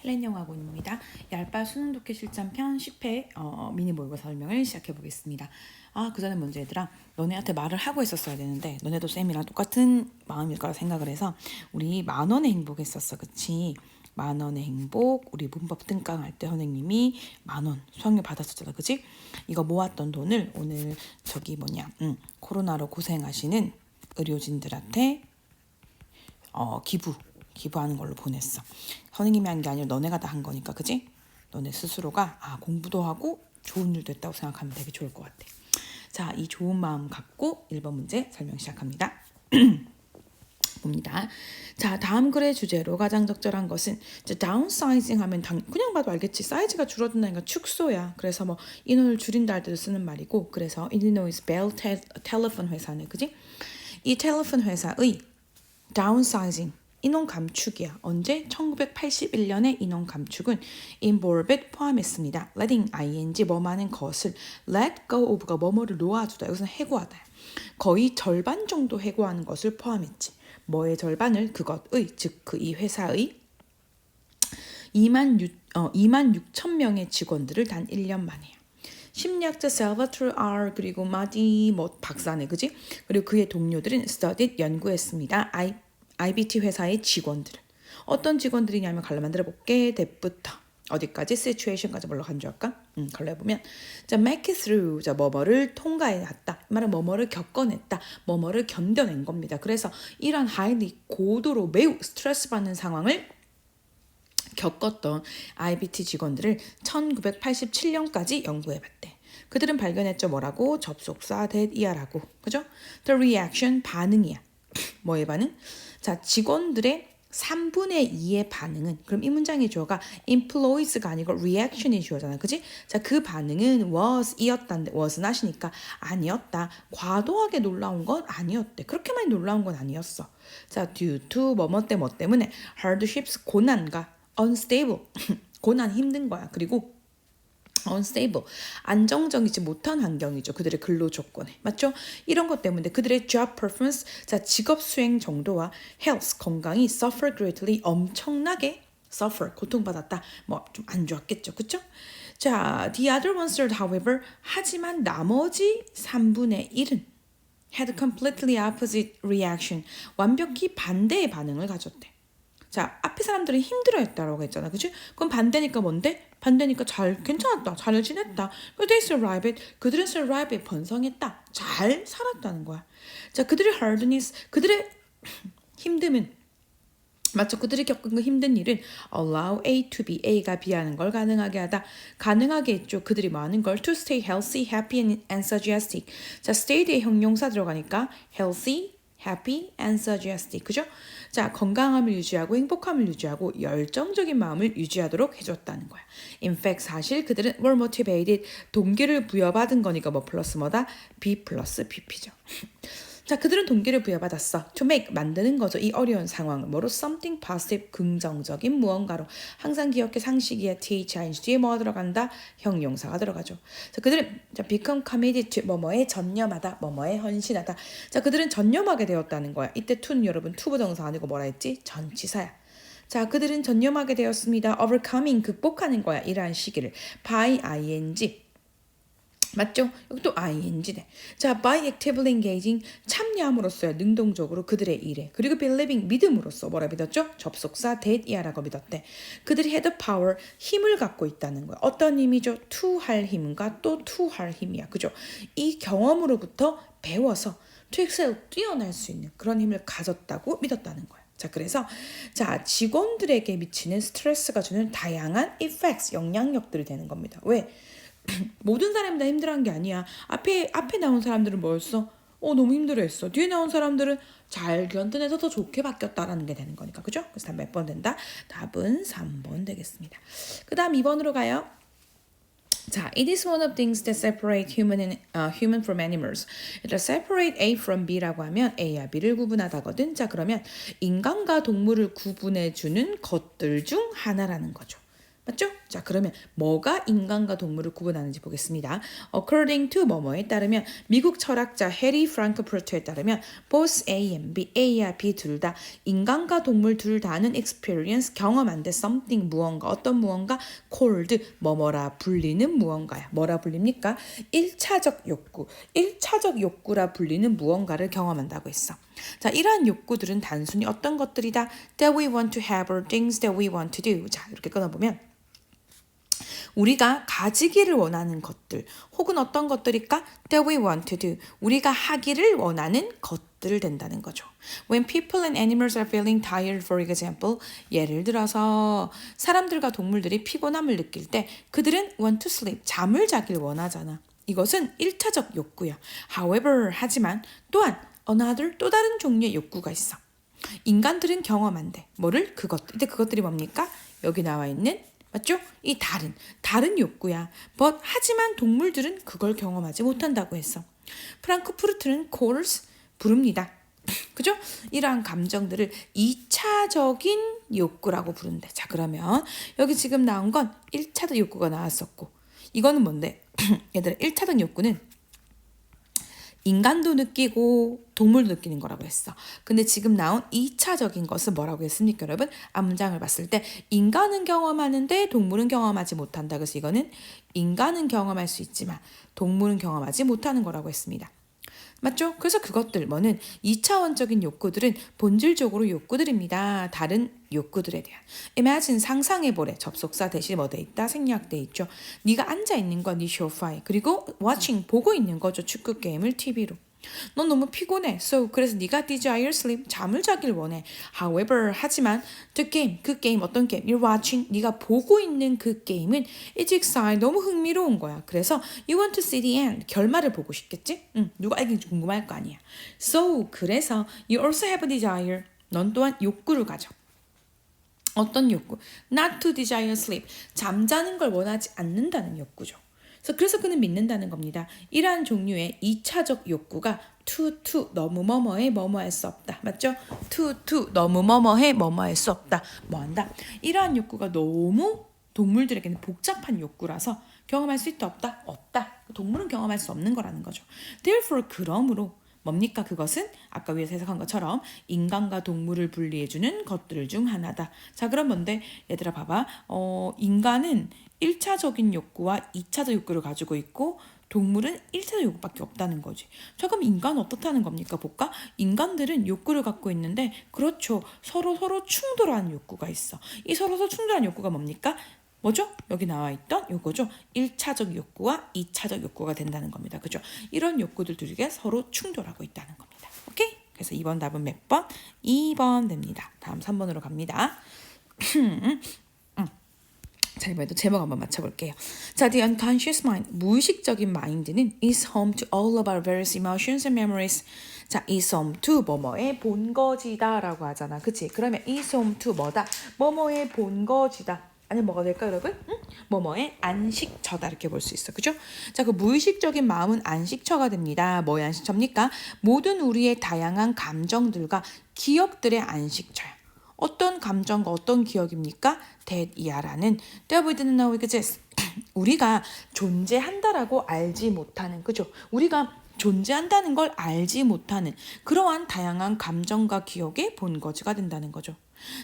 헬렌 영어학원입니다. 얄빠 수능 독해 실전편 10회 미니 모의고사 설명을 시작해 보겠습니다. 그 전에 먼저 얘들아, 너네한테 말을 하고 있었어야 되는데 너네도 쌤이랑 똑같은 마음일 거라 생각을 해서 우리 만원의 행복 했었어, 그치? 만원의 행복, 우리 문법 등강 할 때 선생님이 만원 수강료 받았었잖아, 그치? 이거 모았던 돈을 오늘 코로나로 고생하시는 의료진들한테 기부하는 걸로 보냈어. 선생님이 한 게 아니라 너네가 다 한 거니까, 그지? 너네 스스로가 공부도 하고 좋은 일도 했다고 생각하면 되게 좋을 것 같아. 자, 이 좋은 마음 갖고 1번 문제 설명 시작합니다. 봅니다. 자, 다음 글의 주제로 가장 적절한 것은 downsizing 하면 그냥 봐도 알겠지. 사이즈가 줄어든다니까 축소야. 그래서 뭐 인원을 줄인다 할 때도 쓰는 말이고, 그래서 Illinois Bell Telephone 회사네, 그지? 이 텔레폰 회사의 downsizing 인원 감축이야. 언제? 1981년에 인원 감축은 involved 포함했습니다. letting ing 뭐하는 것을 let go of가 뭐뭐를 놓아주다. 여기서는 해고하다. 거의 절반 정도 해고하는 것을 포함했지. 뭐의 절반을? 그것의, 즉 그 이 회사의 2만 6천 명의 직원들을 단 1년 만에요. 심리학자 셀바토르 R 그리고 마디 박사네, 그지? 그리고 그의 동료들은 studied 연구했습니다. IBT 회사의 직원들을. 어떤 직원들이냐면 갈라 만들어 볼게. that부터 어디까지? situation까지 뭘로 간주할까? 갈라 해보면 자, make it through. 자, 뭐뭐를 통과해왔다. 이 말은 뭐뭐를 겪어냈다. 뭐뭐를 견뎌낸 겁니다. 그래서 이런 highly 고도로 매우 스트레스 받는 상황을 겪었던 IBT 직원들을 1987년까지 연구해봤대. 그들은 발견했죠. 뭐라고? 접속사 that이야라고. 그죠? The reaction 반응이야. 뭐의 반응? 자, 직원들의 3분의 2의 반응은, 그럼 이 문장의 주어가 employees가 아니고 reaction이 주어잖아, 그지? 자, 그 반응은 was이었다는데 was는 하시니까 아니었다. 과도하게 놀라운 건 아니었대. 그렇게 많이 놀라운 건 아니었어. 자, due to 뭐 때문에 hardships 고난과 unstable 고난 힘든 거야. 그리고 unstable 안정적이지 못한 환경이죠. 그들의 근로 조건에. 맞죠? 이런 것 때문에 그들의 job performance, 자, 직업 수행 정도와 health 건강이 suffer greatly 엄청나게 suffer 고통받았다. 뭐 좀 안 좋았겠죠. 그쵸? 자, the other one third however 하지만 나머지 3분의 1은 had completely opposite reaction 완벽히 반대의 반응을 가졌대. 자, 앞에 사람들은 힘들어했다라고 했잖아, 그치? 그럼 반대니까 뭔데? 반대니까 괜찮았다, 잘 지냈다. they survived, 그들은 survive에 번성했다, 잘 살았다는 거야. 자, 그들의 hardness, 그들의 힘듦은, 맞죠? 그들이 겪은 그 힘든 일은 allow A to be, A가 B하는 걸 가능하게 하다. 가능하게 했죠. 그들이 뭐 하는 걸? to stay healthy, happy and enthusiastic. 자, stay 뒤에 형용사 들어가니까 healthy, happy, enthusiastic. 그죠? 자, 건강함을 유지하고 행복함을 유지하고 열정적인 마음을 유지하도록 해줬다는 거야. In fact, 사실 그들은 were motivated, 동기를 부여받은 거니까 뭐 플러스 뭐다? B 플러스 BP죠. 자, 그들은 동기를 부여받았어. To make, 만드는 거죠. 이 어려운 상황을 뭐로? Something positive, 긍정적인 무언가로. 항상 기억해, 상식이야. THING 뒤에 뭐가 들어간다? 형용사가 들어가죠. 자, 그들은 become committed to 뭐뭐에 전념하다, 뭐뭐에 헌신하다. 자, 그들은 전념하게 되었다는 거야. 이때 to는 여러분 투부정사 아니고 뭐라 했지? 전치사야. 자, 그들은 전념하게 되었습니다. overcoming, 극복하는 거야. 이러한 시기를. by ing. 맞죠? 여기 또 ing네. 자, by actively engaging, 참여함으로써요. 능동적으로 그들의 일에. 그리고 believing, 믿음으로써 뭐라 믿었죠? 접속사 that이야라고 믿었대. 그들이 had the power, 힘을 갖고 있다는 거야. 어떤 힘이죠? to 할 힘과 또 to 할 힘이야. 그죠? 이 경험으로부터 배워서 to excel, 뛰어날 수 있는 그런 힘을 가졌다고 믿었다는 거야. 자, 그래서 자, 직원들에게 미치는 스트레스가 주는 다양한 effects, 영향력들이 되는 겁니다. 왜? 모든 사람이 다 힘들어한 게 아니야. 앞에 나온 사람들은 뭐였어? 너무 힘들어했어. 뒤에 나온 사람들은 잘 견뎌내서 더 좋게 바뀌었다라는 게 되는 거니까, 그죠? 그래서 답 몇 번 된다? 답은 3번 되겠습니다. 그 다음 2번으로 가요. 자, it is one of things that separate human from animals. 일단 separate A from B라고 하면 A와 B를 구분하다거든. 자, 그러면 인간과 동물을 구분해주는 것들 중 하나라는 거죠. 맞죠? 자, 그러면 뭐가 인간과 동물을 구분하는지 보겠습니다. According to 뭐뭐에 따르면 미국 철학자 해리 프랑크푸르트에 따르면 both A and B, A와 B 둘 다 인간과 동물 둘 다는 experience 경험한데 something 무언가 어떤 무언가 called 뭐뭐라 불리는 무언가야. 뭐라 불립니까? 1차적 욕구. 1차적 욕구라 불리는 무언가를 경험한다고 했어. 자, 이러한 욕구들은 단순히 어떤 것들이다? That we want to have or things that we want to do. 자, 이렇게 끊어보면 우리가 가지기를 원하는 것들 혹은 어떤 것들일까? That we want to do. 우리가 하기를 원하는 것들을 된다는 거죠. When people and animals are feeling tired, for example, 예를 들어서 사람들과 동물들이 피곤함을 느낄 때 그들은 want to sleep, 잠을 자길 원하잖아. 이것은 1차적 욕구야. However, 하지만 또한 another, 또 다른 종류의 욕구가 있어. 인간들은 경험한대. 뭐를? 그것들. 근데 그것들이 뭡니까? 여기 나와 있는 맞죠? 이 다른 욕구야. But 하지만 동물들은 그걸 경험하지 못한다고 했어. 프랑크푸르트는 calls 부릅니다. 그죠? 이러한 감정들을 2차적인 욕구라고 부른대. 자, 그러면 여기 지금 나온 건 1차적 욕구가 나왔었고 이거는 뭔데? 얘들아, 1차적 욕구는 인간도 느끼고 동물도 느끼는 거라고 했어. 근데 지금 나온 2차적인 것은 뭐라고 했습니까, 여러분? 앞문장을 봤을 때 인간은 경험하는데 동물은 경험하지 못한다. 그래서 이거는 인간은 경험할 수 있지만 동물은 경험하지 못하는 거라고 했습니다. 맞죠? 그래서 그것들 뭐는 2차원적인 욕구들은 본질적으로 욕구들입니다. 다른 욕구들에 대한. Imagine 상상해보래. 접속사 대신 뭐 돼 있다? 생략돼 있죠. 네가 앉아있는 건 네 소파에. 그리고 watching 보고 있는 거죠. 축구 게임을 TV로. 넌 너무 피곤해. So 그래서 네가 desire sleep 잠을 자길 원해. However 하지만 the game 그 게임 어떤 게임? You're watching 네가 보고 있는 그 게임은 it's exciting 너무 흥미로운 거야. 그래서 you want to see the end 결말을 보고 싶겠지? 누가 알긴지 궁금할 거 아니야. So 그래서 you also have a desire 넌 또한 욕구를 가져. 어떤 욕구? Not to desire sleep 잠자는 걸 원하지 않는다는 욕구죠. 그래서 그는 믿는다는 겁니다. 이러한 종류의 2차적 욕구가 to 너무 뭐뭐해 뭐뭐할 수 없다. 맞죠? to 너무 뭐뭐해 뭐뭐할 수 없다. 뭐한다? 이러한 욕구가 너무 동물들에게는 복잡한 욕구라서 경험할 수 있다 없다? 없다. 동물은 경험할 수 없는 거라는 거죠. Therefore 그러므로 뭡니까? 그것은 아까 위에서 해석한 것처럼 인간과 동물을 분리해주는 것들 중 하나다. 자, 그럼 뭔데? 얘들아 봐봐. 인간은 1차적인 욕구와 2차적 욕구를 가지고 있고 동물은 1차적 욕구밖에 없다는 거지. 자, 그럼 인간은 어떻다는 겁니까? 볼까? 인간들은 욕구를 갖고 있는데 그렇죠. 서로 충돌하는 욕구가 있어. 이 서로 충돌하는 욕구가 뭡니까? 뭐죠? 여기 나와 있던 요거죠. 1차적 욕구와 2차적 욕구가 된다는 겁니다. 그죠? 이런 욕구들 둘이 서로 충돌하고 있다는 겁니다. 오케이? 그래서 2번 답은 몇 번? 2번 됩니다. 다음 3번으로 갑니다. 자, 이번에도 제목 한번 맞춰볼게요. 자, the unconscious mind, 무의식적인 마인드는 is home to all of our various emotions and memories. 자, is home to 뭐뭐의 본거지다라고 하잖아. 그치? 그러면 is home to 뭐다? 뭐뭐의 본거지다. 아니 뭐가 될까요, 여러분? 뭐뭐의 안식처다 이렇게 볼 수 있어. 그죠? 자, 그 무의식적인 마음은 안식처가 됩니다. 뭐의 안식처입니까? 모든 우리의 다양한 감정들과 기억들의 안식처야. 어떤 감정과 어떤 기억입니까? that 이하라는 that we didn't know exists. 우리가 존재한다라고 알지 못하는, 그죠? 우리가 존재한다는 걸 알지 못하는 그러한 다양한 감정과 기억의 본거지가 된다는 거죠.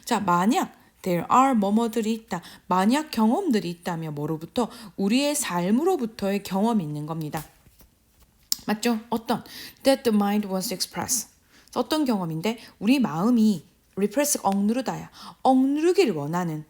자, 만약 there are 뭐뭐들이 있다. 만약 경험들이 있다면 뭐로부터? 우리의 삶으로부터의 경험이 있는 겁니다. 맞죠? 어떤? that the mind wants to express. 어떤 경험인데 우리 마음이 repress 억누르다야. 억누르기를 원하는.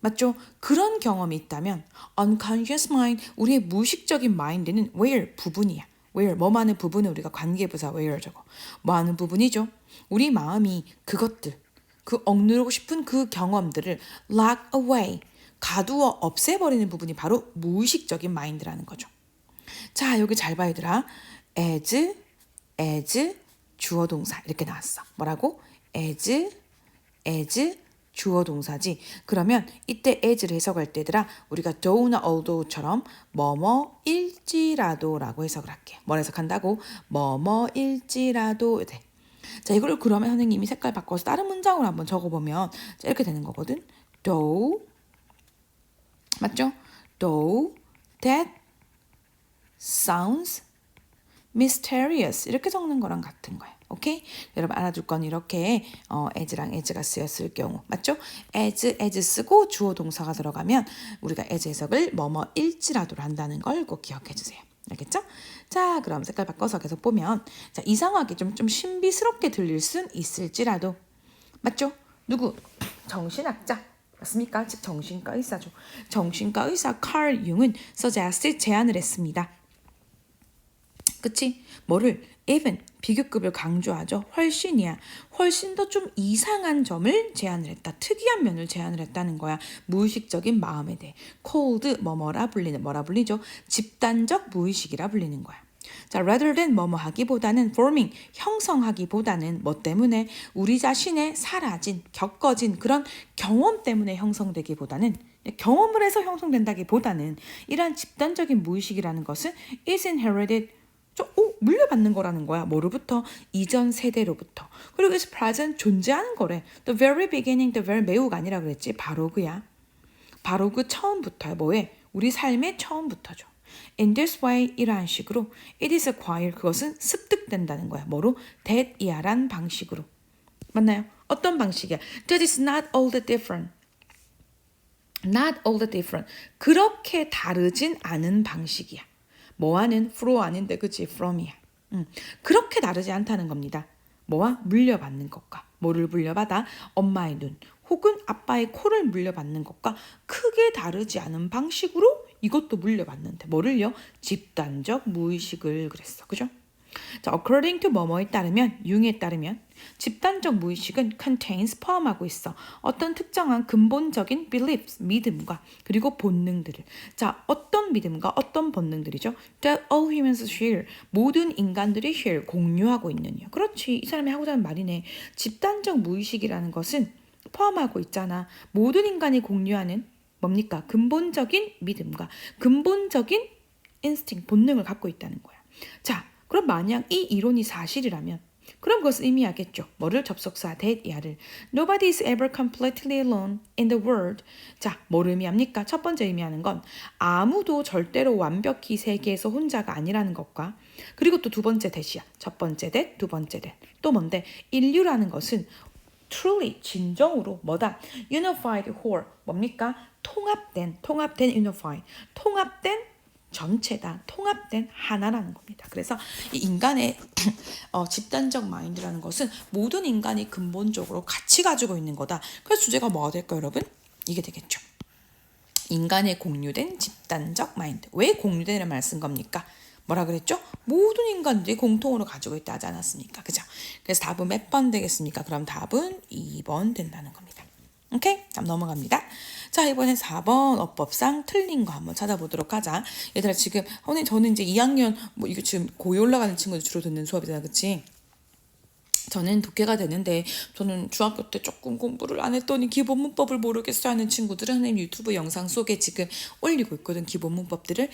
맞죠? 그런 경험이 있다면 unconscious mind, 우리의 무의식적인 마인드는 where 부분이야. where 뭐하는 부분을 우리가 관계부사 where 저거. 뭐하는 부분이죠? 우리 마음이 그것들 그 억누르고 싶은 그 경험들을 lock away, 가두어 없애버리는 부분이 바로 무의식적인 마인드라는 거죠. 자, 여기 잘 봐, 얘들아. as, 주어 동사 이렇게 나왔어. 뭐라고? as, 주어 동사지. 그러면 이때 as를 해석할 때 얘들아 우리가 do나 although처럼 뭐뭐일지라도라고 해석을 할게. 뭘 해석한다고? 뭐뭐일지라도 돼. 자, 이걸 그러면 선생님이 색깔 바꿔서 다른 문장으로 한번 적어보면 이렇게 되는 거거든. though 맞죠? Though that sounds mysterious 이렇게 적는 거랑 같은 거예요. 오케이? 여러분 알아둘 건 이렇게 as랑 as가 쓰였을 경우 맞죠? as 쓰고 주어 동사가 들어가면 우리가 as 해석을 뭐뭐일지라도 한다는 걸 꼭 기억해 주세요. 알겠죠? 자, 그럼 색깔 바꿔서 계속 보면 자, 이상하게 좀 신비스럽게 들릴 순 있을지라도 맞죠? 누구? 정신학자 맞습니까? 즉 정신과 의사죠. 정신과 의사 칼 융은 suggest 제안을 했습니다. 그치? 뭐를? even 비교급을 강조하죠. 훨씬이야. 훨씬 더 좀 이상한 점을 제안을 했다. 특이한 면을 제안을 했다는 거야. 무의식적인 마음에 대해. cold 뭐뭐라 불리는 뭐라 불리죠? 집단적 무의식이라 불리는 거야. 자, rather than 뭐뭐 하기보다는 forming 형성하기보다는 뭐 때문에 우리 자신의 사라진 겪어진 그런 경험 때문에 형성되기보다는 경험을 해서 형성된다기보다는 이러한 집단적인 무의식이라는 것은 is inherited 물려받는 거라는 거야. 뭐로부터? 이전 세대로부터. 그리고 is present 존재하는 거래. The very beginning, the very 매우가 아니라 그랬지. 바로 그야. 바로 그 처음부터야. 뭐에? 우리 삶의 처음부터죠. In this way, 이러한 식으로 it is acquired, 그것은 습득된다는 거야. 뭐로? that 이하란 방식으로. 맞나요? 어떤 방식이야? That is not all that different. Not all that different. 그렇게 다르진 않은 방식이야. 뭐와는 fro 아닌데 그치? from이야. 그렇게 다르지 않다는 겁니다. 뭐와? 물려받는 것과. 뭐를 물려받아? 엄마의 눈 혹은 아빠의 코를 물려받는 것과 크게 다르지 않은 방식으로 이것도 물려받는데 뭐를요? 집단적 무의식을 그랬어. 그죠? 자, according to 뭐뭐에 따르면, 융에 따르면 집단적 무의식은 contains 포함하고 있어. 어떤 특정한 근본적인 beliefs, 믿음과 그리고 본능들을. 자, 어떤 믿음과 어떤 본능들이죠? That all humans share. 모든 인간들이 share, 공유하고 있느냐. 그렇지. 이 사람이 하고자 하는 말이네. 집단적 무의식이라는 것은 포함하고 있잖아. 모든 인간이 공유하는 뭡니까? 근본적인 믿음과 근본적인 인스팅, 본능을 갖고 있다는 거야. 자, 그럼 만약 이 이론이 사실이라면 그럼 그것은 의미하겠죠. 뭐를? 접속사 that 이하를. Nobody is ever completely alone in the world. 자, 뭘 의미합니까? 첫 번째 의미하는 건 아무도 절대로 완벽히 세계에서 혼자가 아니라는 것과 그리고 또 두 번째 that이야. 첫 번째 that, 두 번째 that. 또 뭔데? 인류라는 것은 truly 진정으로 뭐다? unified whole 뭡니까? 통합된 unified 통합된 전체다. 통합된 하나라는 겁니다. 그래서 이 인간의 집단적 마인드라는 것은 모든 인간이 근본적으로 같이 가지고 있는 거다. 그래서 주제가 뭐가 될까요, 여러분? 이게 되겠죠. 인간의 공유된 집단적 마인드. 왜 공유된이라는 말 쓴 겁니까? 뭐라 그랬죠? 모든 인간들이 공통으로 가지고 있다 하지 않았습니까? 그죠? 그래서 답은 몇 번 되겠습니까? 그럼 답은 2번 된다는 겁니다. 오케이? 다음 넘어갑니다. 자, 이번엔 4번 어법상 틀린 거 한번 찾아보도록 하자. 얘들아 지금 저는 이제 2학년 뭐 이거 지금 고2 올라가는 친구들 주로 듣는 수업이잖아. 그치? 저는 독해가 되는데 저는 중학교 때 조금 공부를 안 했더니 기본 문법을 모르겠어 하는 친구들은 선생님 유튜브 영상 속에 지금 올리고 있거든. 기본 문법들을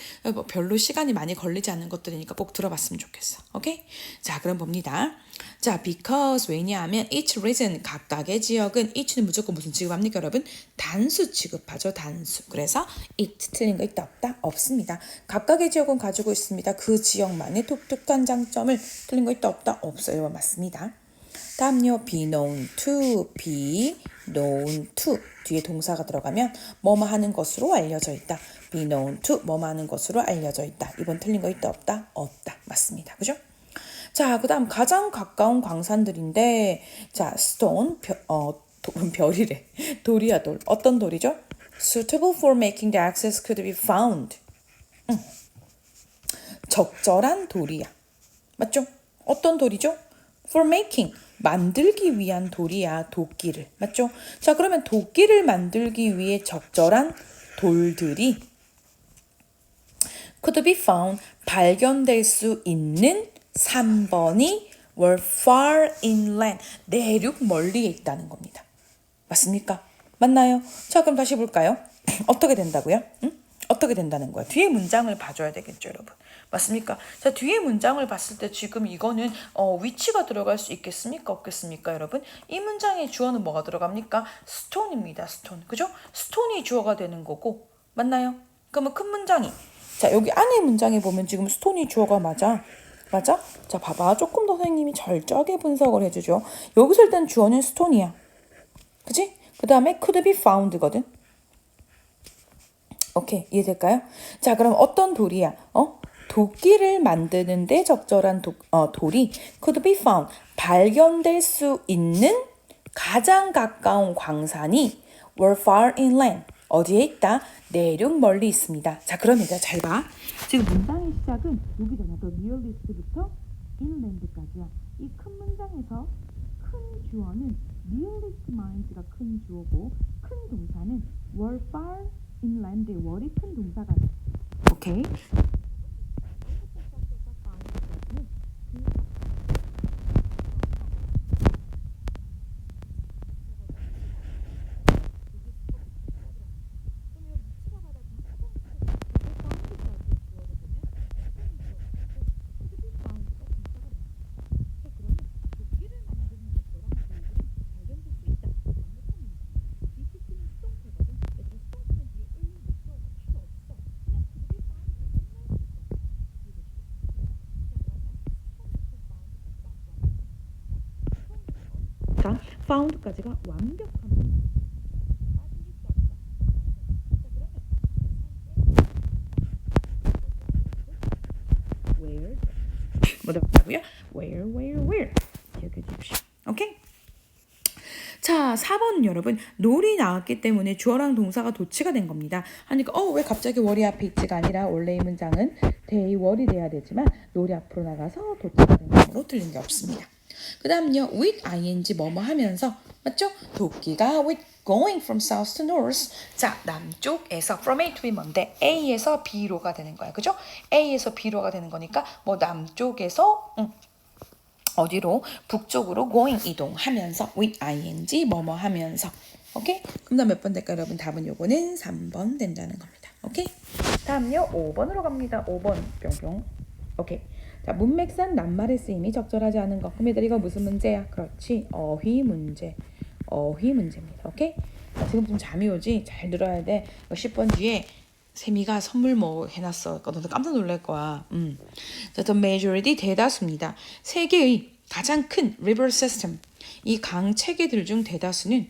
별로 시간이 많이 걸리지 않는 것들이니까 꼭 들어봤으면 좋겠어. 오케이? 자, 그럼 봅니다. 자, because 왜냐하면 each region 각각의 지역은 each는 무조건 무슨 취급합니까, 여러분? 단수 취급하죠. 단수. 그래서 it 틀린 거 있다 없다? 없습니다. 각각의 지역은 가지고 있습니다. 그 지역만의 독특한 장점을 틀린 거 있다 없다? 없어요. 맞습니다. 다음요. be known to 뒤에 동사가 들어가면 뭐뭐 하는 것으로 알려져 있다. be known to 뭐뭐 하는 것으로 알려져 있다. 이번 틀린 거 있다 없다? 없다. 맞습니다. 그죠? 자, 그 다음 가장 가까운 광산들인데 자, stone, 별이래. 돌이야 돌. 어떤 돌이죠? suitable for making the access could be found. 적절한 돌이야. 맞죠? 어떤 돌이죠? for making. 만들기 위한 돌이야. 도끼를. 맞죠? 자, 그러면 도끼를 만들기 위해 적절한 돌들이 could be found. 발견될 수 있는 3번이 were far inland. 내륙 멀리에 있다는 겁니다. 맞습니까? 맞나요? 자, 그럼 다시 볼까요? 어떻게 된다고요? 어떻게 된다는 거야? 뒤에 문장을 봐줘야 되겠죠, 여러분. 맞습니까? 자, 뒤에 문장을 봤을 때 지금 이거는 위치가 들어갈 수 있겠습니까? 없겠습니까, 여러분? 이 문장의 주어는 뭐가 들어갑니까? stone입니다. stone. 그죠? stone이 주어가 되는 거고 맞나요? 그러면 큰 문장이 자 여기 안에 문장에 보면 지금 스톤이 주어가 맞아. 맞아? 자 봐봐 조금 더 선생님이 철저하게 분석을 해주죠. 여기서 일단 주어는 스톤이야. 그치? 그 다음에 could be found거든. 오케이 이해될까요? 자 그럼 어떤 돌이야? 도끼를 만드는데 적절한 돌이 could be found 발견될 수 있는 가장 가까운 광산이 were far inland 어디에 있다? 내륙 멀리 있습니다. 자 그럼 얘들아 잘 봐. 지금 문장의 시작은 여기잖아. The nearest부터 inland까지야. 이 큰 문장에서 큰 주어는 nearest minds가 큰 주어고 큰 동사는 were far inland의 월이 큰 동사가 돼. 오케이. found까지가 완벽합니다. where 뭐라고요? where 기억해 주십시오. 오케이? 자, 4번 여러분 놀이 나왔기 때문에 주어랑 동사가 도치가 된 겁니다. 하니까 왜 갑자기 월이 앞에 있지가 아니라 원래 이 문장은 대의 월이 돼야 되지만 놀이 앞으로 나가서 도치가 된 거로 틀린 게 없습니다. 그 다음요 with ing 뭐뭐 하면서 맞죠? 도끼가 with going from south to north 자 남쪽에서 from A to B 뭔데 A에서 B로가 되는 거야 그죠? A에서 B로가 되는 거니까 뭐 남쪽에서 어디로? 북쪽으로 going 이동하면서 with ing 뭐뭐 하면서 오케이? 그럼 다음 몇 번 될까요 여러분? 답은 요거는 3번 된다는 겁니다. 오케이? 다음요 5번으로 갑니다. 5번 뿅뿅 오케이 자 문맥상 낱말의 쓰임이 적절하지 않은 것 그럼 얘들 이거 무슨 문제야? 그렇지 어휘 문제입니다. 오케이? 자, 지금 좀 잠이 오지? 잘 들어야 돼. 10번 뒤에 세미가 선물 뭐 해놨어. 너도 깜짝 놀랄 거야. 자, the majority 대다수입니다. 세계의 가장 큰 river system 이 강 체계들 중 대다수는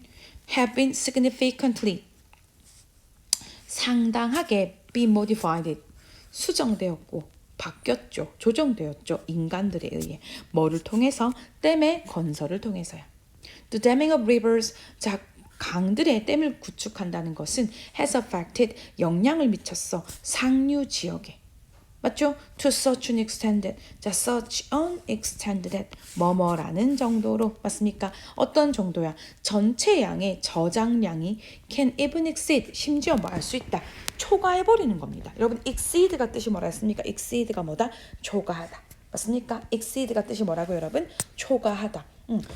have been significantly 상당하게 be modified 수정되었고 바뀌었죠. 조정되었죠. 인간들에 의해 뭐를 통해서 댐의 건설을 통해서요. The damming of rivers 자 강들의 댐을 구축한다는 것은 has affected 영향을 미쳤어 상류 지역에 맞죠? To such an extent that 자 such an extent that 뭐뭐라는 정도로 맞습니까? 어떤 정도야? 전체 양의 저장량이 can even exceed 심지어 뭐 할 수 있다 초과해버리는 겁니다. 여러분 exceed가 뜻이 뭐라 했습니까? exceed가 뭐다? 초과하다 맞습니까? exceed가 뜻이 뭐라고 여러분? 초과하다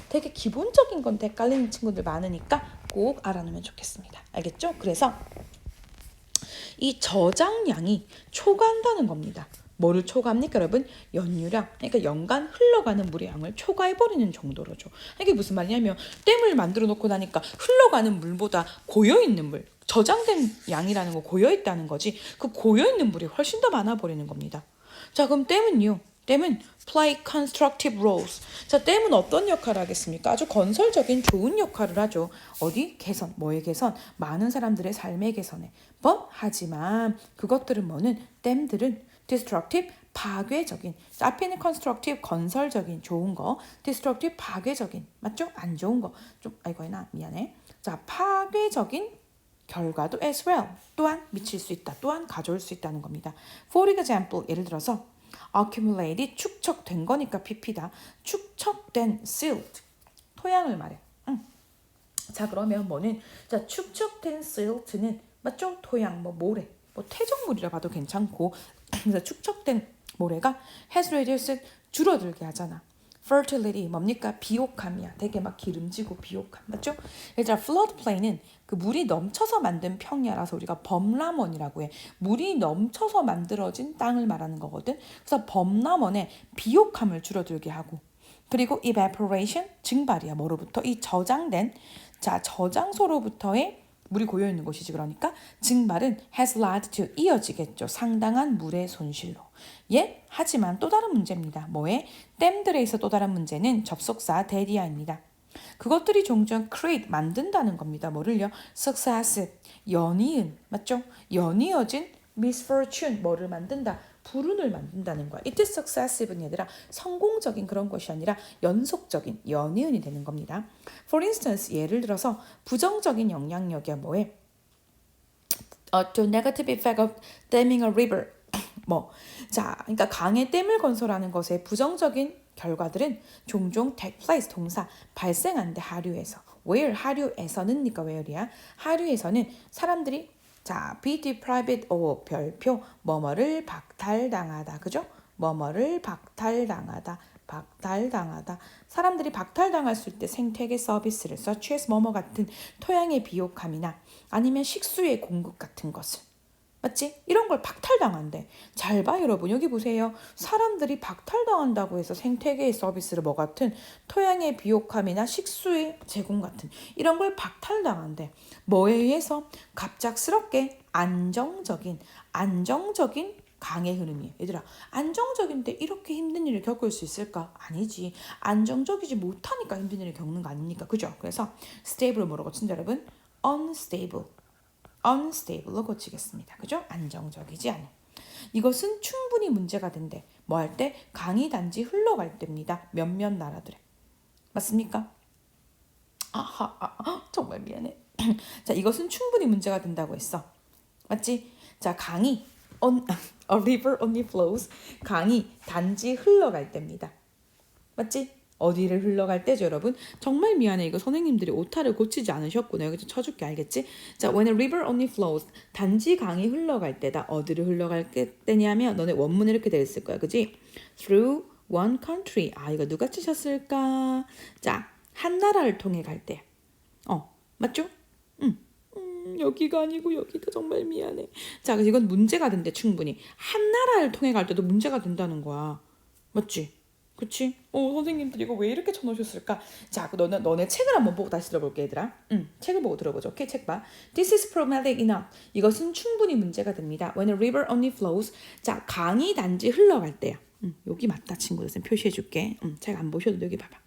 되게 기본적인 건데 헷갈리는 친구들 많으니까 꼭 알아놓으면 좋겠습니다. 알겠죠? 그래서 이 저장량이 초과한다는 겁니다. 뭐를 초과합니까 여러분? 연유량 그러니까 연간 흘러가는 물의 양을 초과해버리는 정도로죠. 이게 무슨 말이냐면 댐을 만들어 놓고 나니까 흘러가는 물보다 고여있는 물 저장된 양이라는 거 고여있다는 거지 그 고여있는 물이 훨씬 더 많아 버리는 겁니다. 자 그럼 댐은요? 댐은 play constructive roles. 자, 댐은 어떤 역할을 하겠습니까? 아주 건설적인 좋은 역할을 하죠. 어디? 개선. 뭐의 개선? 많은 사람들의 삶의 개선에. 하지만 그것들은 뭐는? 댐들은 destructive, 파괴적인. 앞에 있는 constructive, 건설적인, 좋은 거. destructive, 파괴적인. 맞죠? 안 좋은 거. 좀 아이고나 미안해. 자, 파괴적인 결과도 as well. 또한 미칠 수 있다. 또한 가져올 수 있다는 겁니다. For example, 예를 들어서 accumulated 축적된 거니까 pp다. 축적된 silt 토양을 말해. 자 그러면 뭐는 자 축적된 silt는 맞죠? 토양 뭐 모래 뭐 퇴적물이라 봐도 괜찮고 그래서 축적된 모래가 has reduced 줄어들게 하잖아. fertility 뭡니까? 비옥함이야. 되게 막 기름지고 비옥함 맞죠? 얘들아 floodplain은 그 물이 넘쳐서 만든 평야라서 우리가 범람원이라고 해. 물이 넘쳐서 만들어진 땅을 말하는 거거든. 그래서 범람원의 비옥함을 줄어들게 하고 그리고 evaporation 증발이야. 뭐로부터? 이 저장된 자 저장소로부터의 물이 고여 있는 곳이지 그러니까 증발은 has led to 이어지겠죠. 상당한 물의 손실로. 예, 하지만 또 다른 문제입니다. 뭐에? 댐들에서 또 다른 문제는 접속사 대디아입니다. 그것들이 종종 create 만든다는 겁니다. 뭐를요? successive 연이은 맞죠? 연이어진 misfortune 뭐를 만든다? 불운을 만든다는 거야. It is successive는 얘들아 성공적인 그런 것이 아니라 연속적인 연이은이 되는 겁니다. For instance 예를 들어서 부정적인 영향력이야 뭐에? The negative effect of damming a river. 자, 그러니까 강에 댐을 건설하는 것의 부정적인 결과들은 종종 take place 동사 발생한대 하류에서. where 하류에서는니까 where이야. 하류에서는 사람들이 자, be deprived of 별표 뭐뭐를 박탈당하다. 그죠? 뭐뭐를 박탈당하다. 사람들이 박탈당했을 때 생태계 서비스를 such as 뭐뭐 같은 토양의 비옥함이나 아니면 식수의 공급 같은 것을 맞지? 이런 걸 박탈당한대. 잘 봐 여러분 여기 보세요. 사람들이 박탈당한다고 해서 생태계의 서비스를 뭐 같은 토양의 비옥함이나 식수의 제공 같은 이런 걸 박탈당한대. 뭐에 의해서? 갑작스럽게 안정적인 강의 흐름이에요. 얘들아 안정적인데 이렇게 힘든 일을 겪을 수 있을까? 아니지. 안정적이지 못하니까 힘든 일을 겪는 거 아닙니까? 그죠? 그래서 stable을 뭐라고 친다 여러분? unstable로 고치겠습니다. 그죠? 안정적이지 않은. 이것은 충분히 문제가 된대. 뭐 할 때? 강이 단지 흘러갈 때입니다. 몇몇 나라들에. 맞습니까? 정말 미안해. 자, 이것은 충분히 문제가 된다고 했어. 맞지? 자, 강이 a river only flows. 강이 단지 흘러갈 때입니다. 맞지? 어디를 흘러갈 때죠 여러분? 정말 미안해. 이거 선생님들이 오타를 고치지 않으셨구나. 여기 좀 쳐줄게. 알겠지? 자, when a river only flows. 단지 강이 흘러갈 때다. 어디를 흘러갈 때냐면 너네 원문에 이렇게 돼 있을 거야. 그지? through one country. 이거 누가 치셨을까? 자, 한 나라를 통해 갈 때. 맞죠? 여기가 아니고 여기다. 정말 미안해. 자, 그래서 이건 문제가 된대 충분히. 한 나라를 통해 갈 때도 문제가 된다는 거야. 맞지? 그치? 선생님들 이거 왜 이렇게 쳐놓으셨을까? 자, 너네 책을 한번 보고 다시 들어볼게 얘들아. 책을 보고 들어보죠. 오케이? 책 봐. This is problematic enough. 이것은 충분히 문제가 됩니다. When a river only flows. 자, 강이 단지 흘러갈 때야. 여기 맞다 친구들. 쌤 표시해줄게. 책 안 보셔도 여기 봐봐.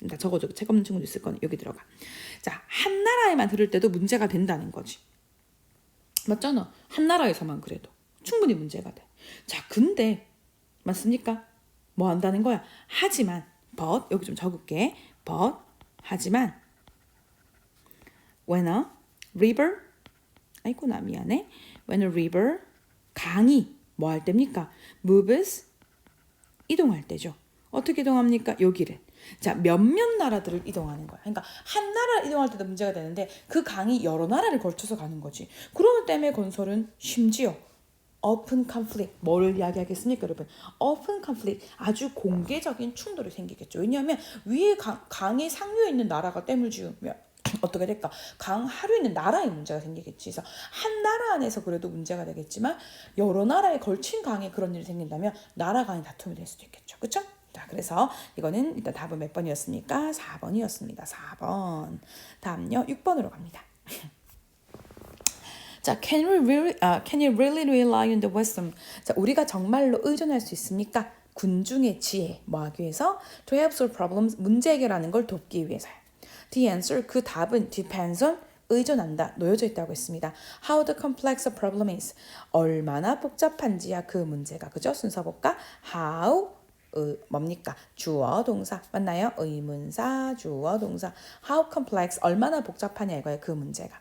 나 적어줘. 책 없는 친구도 있을 거니 여기 들어가. 자, 한 나라에만 들을 때도 문제가 된다는 거지. 맞잖아. 한 나라에서만 그래도 충분히 문제가 돼. 자, 근데 맞습니까? 뭐 한다는 거야? 하지만 but 여기 좀 적을게. but 하지만 when a river 아이고 나 미안해. when a river 강이 뭐 할 때입니까? moves 이동할 때죠. 어떻게 이동합니까? 여기를. 자, 몇몇 나라들을 이동하는 거야. 그러니까 한 나라를 이동할 때도 문제가 되는데 그 강이 여러 나라를 걸쳐서 가는 거지. 그러는 때문에 건설은 심지어 open conflict 뭐를 이야기하겠습니까 여러분? open conflict 아주 공개적인 충돌이 생기겠죠. 왜냐하면 위에 강의 상류에 있는 나라가 댐을 지으면 어떻게 될까? 강 하류에 있는 나라에 문제가 생기겠지. 그래서 한 나라 안에서 그래도 문제가 되겠지만 여러 나라에 걸친 강에 그런 일이 생긴다면 나라 간의 다툼이 될 수도 있겠죠. 그렇죠? 자, 그래서 이거는 일단 답은 몇 번이었습니까? 4번이었습니다. 4번. 다음요. 6번으로 갑니다. 자, can you really rely on the wisdom? 자, 우리가 정말로 의존할 수 있습니까? 군중의 지혜, 뭐 하기 위해서? To help solve problems, 문제 해결하는 걸 돕기 위해서요. The answer, 그 답은 depends on, 의존한다, 놓여져 있다고 했습니다. How the complex a problem is, 얼마나 복잡한지야 그 문제가. 그죠? 순서 볼까? How, 뭡니까? 주어, 동사. 맞나요? 의문사, 주어, 동사. How complex, 얼마나 복잡하냐 이거예요, 그 문제가.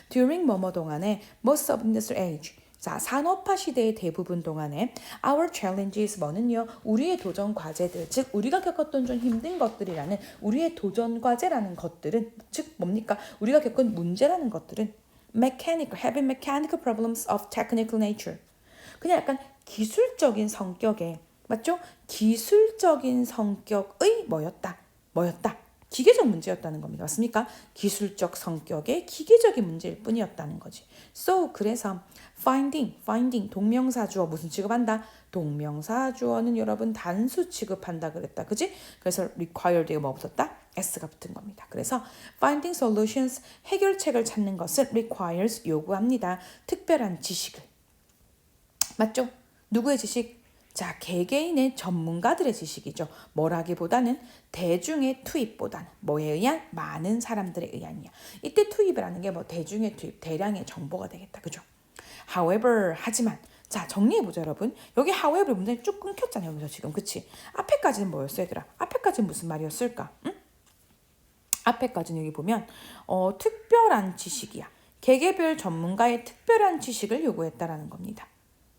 During 뭐뭐 동안에 most of this age. 자, 산업화 시대의 대부분 동안에 our challenges 뭐는요? 우리의 도전 과제들, 즉 우리가 겪었던 좀 힘든 것들이라는 우리의 도전 과제라는 것들은 즉 뭡니까? 우리가 겪은 문제라는 것들은 having mechanical problems of technical nature. 그냥 약간 기술적인 성격의 맞죠? 기술적인 성격의 뭐였다. 기계적 문제였다는 겁니다. 맞습니까? 기술적 성격의 기계적인 문제일 뿐이었다는 거지. So 그래서 finding 동명사 주어 무슨 취급한다? 동명사 주어는 여러분 단수 취급한다 그랬다. 그지? 그래서 required가 뭐 붙었다? s가 붙은 겁니다. 그래서 finding solutions 해결책을 찾는 것은 requires 요구합니다. 특별한 지식을. 맞죠? 누구의 지식? 자, 개개인의 전문가들의 지식이죠. 뭐라기보다는 대중의 투입보다는 뭐에 의한? 많은 사람들에 의한이야. 이때 투입이라는 게 뭐 대중의 투입, 대량의 정보가 되겠다. 그죠? However, 하지만 자, 정리해보자 여러분. 여기 however 문장이 쭉 끊겼잖아요. 여기서 지금. 그치? 앞에까지는 뭐였어 얘들아? 앞에까지는 무슨 말이었을까? 응? 앞에까지는 여기 보면 특별한 지식이야. 개개별 전문가의 특별한 지식을 요구했다라는 겁니다.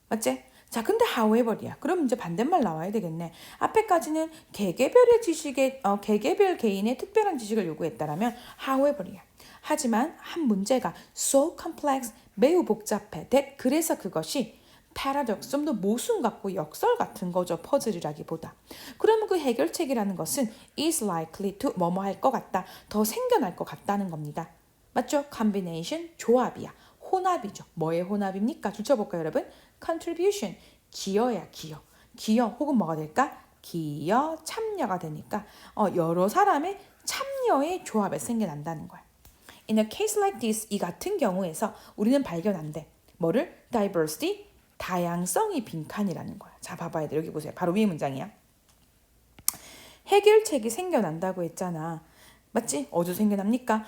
맞지? 자, 근데 however이야. 그럼 이제 반대말 나와야 되겠네. 앞에까지는 개개별의 지식에 개개별 개인의 특별한 지식을 요구했다라면 however이야. 하지만 한 문제가 so complex 매우 복잡해. that 그래서 그것이 paradox 좀 더 모순 같고 역설 같은 거죠. 퍼즐이라기보다. 그러면 그 해결책이라는 것은 is likely to 뭐뭐 할 것 같다. 더 생겨날 것 같다는 겁니다. 맞죠? combination 조합이야. 혼합이죠. 뭐의 혼합입니까? 줄쳐볼까요, 여러분? contribution 기여야 기여. 기여 혹은 뭐가 될까? 기여 참여가 되니까 여러 사람의 참여의 조합에 생겨난다는 거야. In a case like this 이 같은 경우에서 우리는 발견한대. 뭐를? diversity 다양성이 빈칸이라는 거야. 자, 봐봐야 돼. 여기 보세요. 바로 위의 문장이야. 해결책이 생겨난다고 했잖아. 맞지? 어디서 생겨납니까?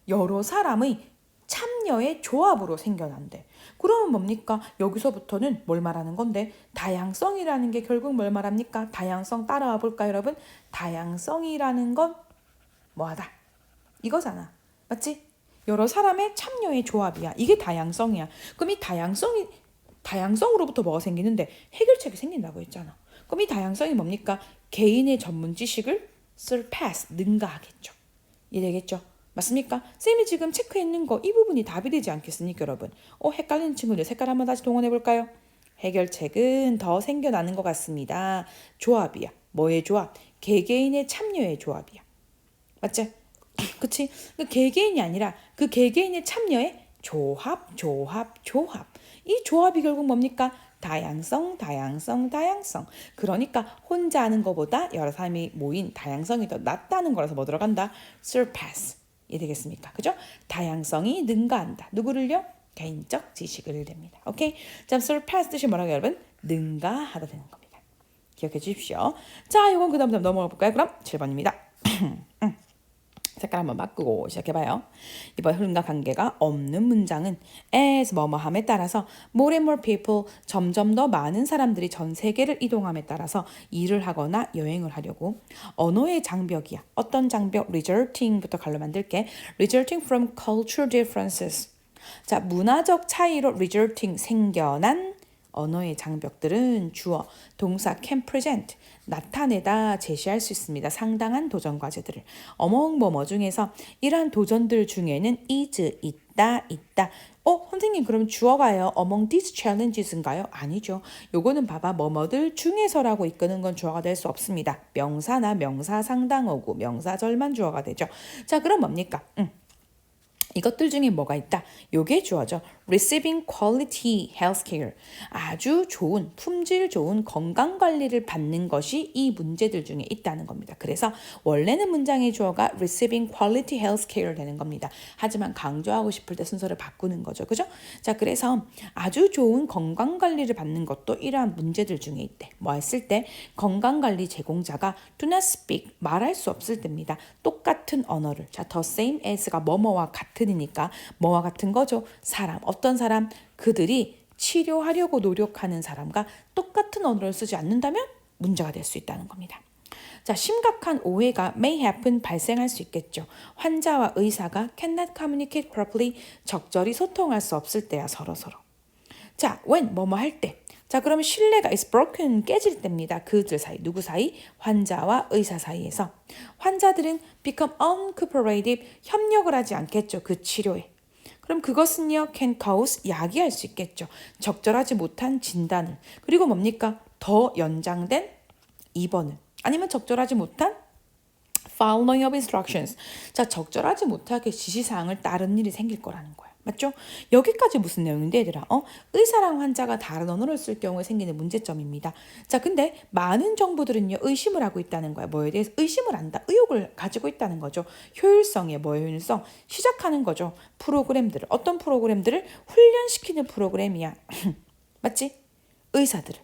여러 사람의 참여의 조합으로 생겨난대. 그러면 뭡니까? 여기서부터는 뭘 말하는 건데? 다양성이라는 게 결국 뭘 말합니까? 다양성 따라와 볼까요, 여러분? 다양성이라는 건 뭐하다? 이거잖아. 맞지? 여러 사람의 참여의 조합이야. 이게 다양성이야. 그럼 이 다양성으로부터 뭐가 생기는데? 해결책이 생긴다고 했잖아. 그럼 이 다양성이 뭡니까? 개인의 전문 지식을 surpass, 능가하겠죠. 이해되겠죠? 맞습니까? 쌤이 지금 체크했는 거 이 부분이 답이 되지 않겠습니까, 여러분? 헷갈리는 친구들 색깔 한번 다시 동원해 볼까요? 해결책은 더 생겨나는 것 같습니다. 조합이야. 뭐의 조합? 개개인의 참여의 조합이야. 맞지? 그치? 그 개개인이 아니라 그 개개인의 참여의 조합. 이 조합이 결국 뭡니까? 다양성. 그러니까 혼자 하는 것보다 여러 사람이 모인 다양성이 더 낫다는 거라서 뭐 들어간다? surpass. 이해되겠습니까? 그죠? 다양성이 능가한다. 누구를요? 개인적 지식을 됩니다. 오케이? 자, surpass 뜻이 뭐라고 여러분? 능가하다 되는 겁니다. 기억해 주십시오. 자, 이건 그 다음 넘어가 볼까요? 그럼 7번입니다. 색깔 한번 바꾸고 시작해봐요. 이번 흐름과 관계가 없는 문장은 as 뭐뭐함에 따라서 more and more people 점점 더 많은 사람들이 전 세계를 이동함에 따라서 일을 하거나 여행을 하려고 언어의 장벽이야. 어떤 장벽? resulting부터 갈로 만들게. resulting from cultural differences. 자, 문화적 차이로 resulting 생겨난 언어의 장벽들은 주어, 동사 can present 나타내다 제시할 수 있습니다. 상당한 도전 과제들을. among 뭐뭐 중에서 이러한 도전들 중에는 is 있다. 선생님 그럼 주어가요. among these challenges인가요? 아니죠. 요거는 봐봐. 뭐뭐들 중에서라고 이끄는 건 주어가 될 수 없습니다. 명사나 명사 상당어구, 명사절만 주어가 되죠. 자, 그럼 뭡니까? 이것들 중에 뭐가 있다? 요게 주어져. Receiving quality healthcare. 아주 좋은, 품질 좋은 건강관리를 받는 것이 이 문제들 중에 있다는 겁니다. 그래서 원래는 문장의 주어가 receiving quality healthcare 되는 겁니다. 하지만 강조하고 싶을 때 순서를 바꾸는 거죠. 그죠? 자, 그래서 아주 좋은 건강관리를 받는 것도 이러한 문제들 중에 있대. 뭐 했을 때? 건강관리 제공자가 do not speak, 말할 수 없을 때입니다. 똑같은 언어를. 자, the same as가 뭐뭐와 같으니까 뭐와 같은 거죠? 사람. 어떤 사람? 그들이 치료하려고 노력하는 사람과 똑같은 언어를 쓰지 않는다면 문제가 될 수 있다는 겁니다. 자, 심각한 오해가 may happen 발생할 수 있겠죠. 환자와 의사가 cannot communicate properly 적절히 소통할 수 없을 때야 서로서로. 자, when 뭐뭐 할 때. 자, 그러면 신뢰가 is broken 깨질 때입니다. 그들 사이 누구 사이? 환자와 의사 사이에서. 환자들은 become uncooperative 협력을 하지 않겠죠. 그 치료에. 그럼 그것은요, can cause 야기할 수 있겠죠. 적절하지 못한 진단을. 그리고 뭡니까? 더 연장된 입원을. 아니면 적절하지 못한 following of instructions. 자, 적절하지 못하게 지시사항을 따르는 일이 생길 거라는 거야. 맞죠? 여기까지 무슨 내용인데 얘들아? 의사랑 환자가 다른 언어를 쓸 경우에 생기는 문제점입니다. 자, 근데 많은 정부들은요, 의심을 하고 있다는 거야. 뭐에 대해서? 의심을 한다. 의혹을 가지고 있다는 거죠. 효율성에 뭐의 효율성? 시작하는 거죠. 프로그램들을. 어떤 프로그램들을? 훈련시키는 프로그램이야. 맞지? 의사들을.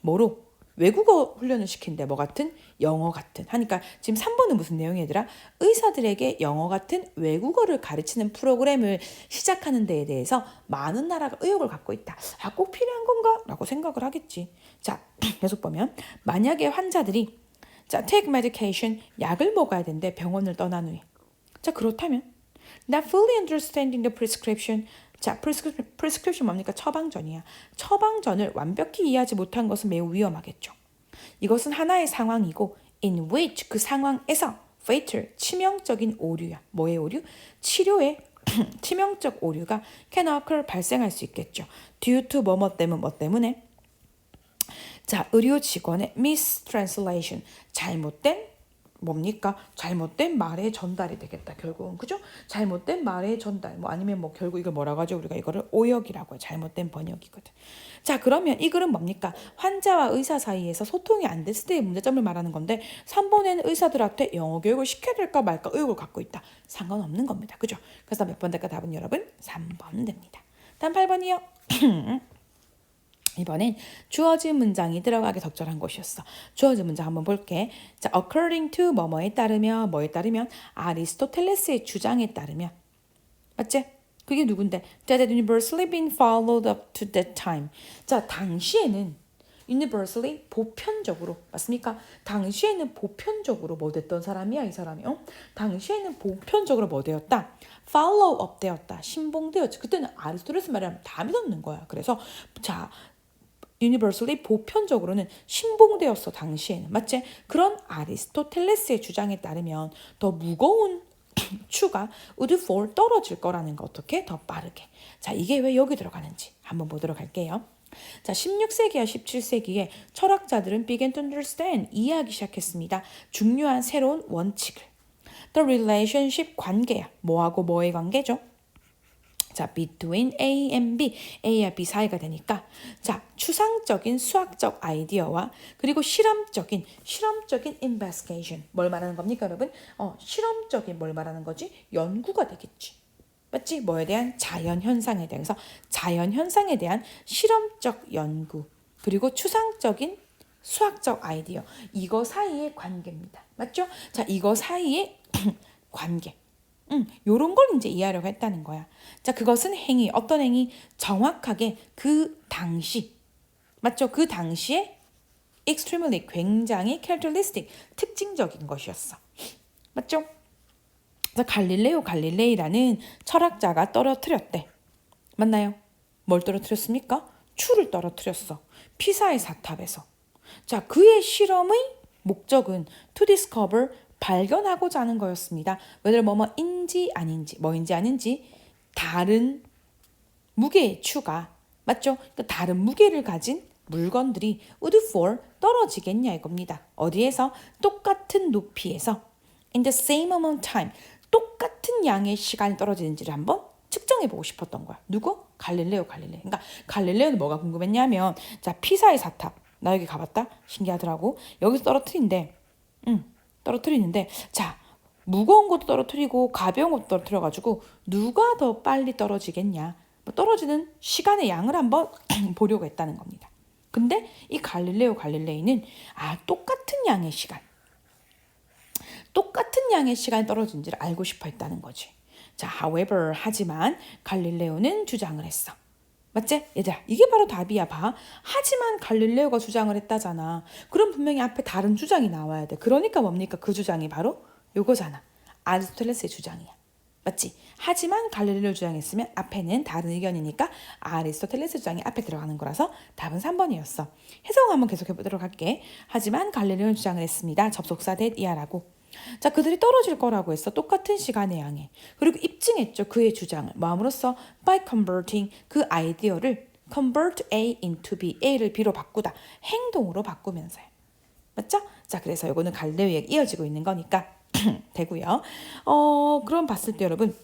뭐로? 외국어 훈련을 시킨대. 뭐 같은? 영어 같은. 하니까 지금 3번은 무슨 내용이더라? 의사들에게 영어 같은 외국어를 가르치는 프로그램을 시작하는 데에 대해서 많은 나라가 의혹을 갖고 있다. 아, 꼭 필요한 건가? 라고 생각을 하겠지. 자, 계속 보면 만약에 환자들이 자, take medication, 약을 먹어야 된대. 병원을 떠난 후에. 자, 그렇다면 not fully understanding the prescription. 자, prescription 뭡니까? 처방전이야. 처방전을 완벽히 이해하지 못한 것은 매우 위험하겠죠. 이것은 하나의 상황이고 in which 그 상황에서 fatal 치명적인 오류야. 뭐의 오류? 치료의 치명적 오류가 can occur 발생할 수 있겠죠. due to 뭐 때문에? 자, 의료 직원의 mistranslation 잘못된 뭡니까? 잘못된 말의 전달이 되겠다. 결국은 그죠? 잘못된 말의 전달. 뭐 아니면 뭐 결국 이걸 뭐라고 하죠? 우리가 이거를 오역이라고 해요. 잘못된 번역이거든. 자, 그러면 이 글은 뭡니까? 환자와 의사 사이에서 소통이 안 됐을 때의 문제점을 말하는 건데 3번에는 의사들한테 영어 교육을 시켜야 될까 말까 의혹을 갖고 있다. 상관없는 겁니다. 그죠? 그래서 몇 번 될까? 답은 여러분 3번 됩니다. 다음 8번이요. 이번엔 주어진 문장이 들어가게 적절한 것이었어. 주어진 문장 한번 볼게. 자, according to 뭐뭐에 따르면 뭐에 따르면 아리스토텔레스의 주장에 따르면 맞지? 그게 누군데? That had universally been followed up to that time. 자, 당시에는 universally 보편적으로 맞습니까? 당시에는 보편적으로 뭐 됐던 사람이야 이 사람이 당시에는 보편적으로 뭐 되었다? follow up 되었다. 신봉되었지. 그때는 아리스토텔레스 말이라면 다 믿었는 거야. 그래서 자 universally 보편적으로는 신봉되었어 당시에는 맞지? 그런 아리스토텔레스의 주장에 따르면 더 무거운 추가 would fall 떨어질 거라는 거 어떻게? 더 빠르게. 자, 이게 왜 여기 들어가는지 한번 보도록 할게요. 자, 16세기와 17세기에 철학자들은 began to understand 이해하기 시작했습니다. 중요한 새로운 원칙을. The relationship 관계야. 뭐하고 뭐의 관계죠? 자, between A and B, A와 B 사이가 되니까 자, 추상적인 수학적 아이디어와 그리고 실험적인 investigation 뭘 말하는 겁니까, 여러분? 실험적인 뭘 말하는 거지? 연구가 되겠지. 맞지? 뭐에 대한 자연 현상에 대해서 자연 현상에 대한 실험적 연구 그리고 추상적인 수학적 아이디어 이거 사이의 관계입니다. 맞죠? 자, 이거 사이의 관계. 요런 걸 이제 이해하려고 했다는 거야. 자, 그것은 행위, 어떤 행위? 정확하게 그 당시, 맞죠? 그 당시에 extremely, 굉장히 characteristic, 특징적인 것이었어. 맞죠? 자, 갈릴레이라는 철학자가 떨어뜨렸대. 맞나요? 뭘 떨어뜨렸습니까? 추를 떨어뜨렸어. 피사의 사탑에서. 자, 그의 실험의 목적은 to discover 발견하고자 하는 거였습니다. whether 뭐뭐인지 아닌지, 뭐인지 아닌지 다른 무게의 추가 맞죠? 그러니까 다른 무게를 가진 물건들이 would fall 떨어지겠냐 이겁니다. 어디에서? 똑같은 높이에서 in the same amount of time 똑같은 양의 시간이 떨어지는지를 한번 측정해 보고 싶었던 거야. 누구? 갈릴레오. 그러니까 갈릴레오는 뭐가 궁금했냐면 자, 피사의 사탑 나 여기 가봤다? 신기하더라고. 여기서 떨어뜨리는데 자, 무거운 것도 떨어뜨리고 가벼운 것도 떨어뜨려가지고 누가 더 빨리 떨어지겠냐. 떨어지는 시간의 양을 한번 보려고 했다는 겁니다. 근데 이 갈릴레이는 똑같은 양의 시간이 떨어진지를 알고 싶어 했다는 거지. 자, however, 하지만 갈릴레오는 주장을 했어. 맞지? 얘들아, 이게 바로 답이야. 봐. 하지만 갈릴레오가 주장을 했다잖아. 그럼 분명히 앞에 다른 주장이 나와야 돼. 그러니까 뭡니까? 그 주장이 바로 요거잖아. 아리스토텔레스의 주장이야. 맞지? 하지만 갈릴레오 주장했으면 앞에는 다른 의견이니까 아리스토텔레스 주장이 앞에 들어가는 거라서 답은 3번이었어. 해석 한번 계속해 보도록 할게. 하지만 갈릴레오 주장을 했습니다. 접속사 that 이하라고. 자, 그들이 떨어질 거라고 했어. 똑같은 시간의 양에. 그리고 입증했죠. 그의 주장을. 마음으로써 by converting 그 아이디어를 convert A into B, A를 B로 바꾸다. 행동으로 바꾸면서요. 맞죠? 자, 그래서 이거는 갈릴레오에 이어지고 있는 거니까 되고요. 그럼 봤을 때 여러분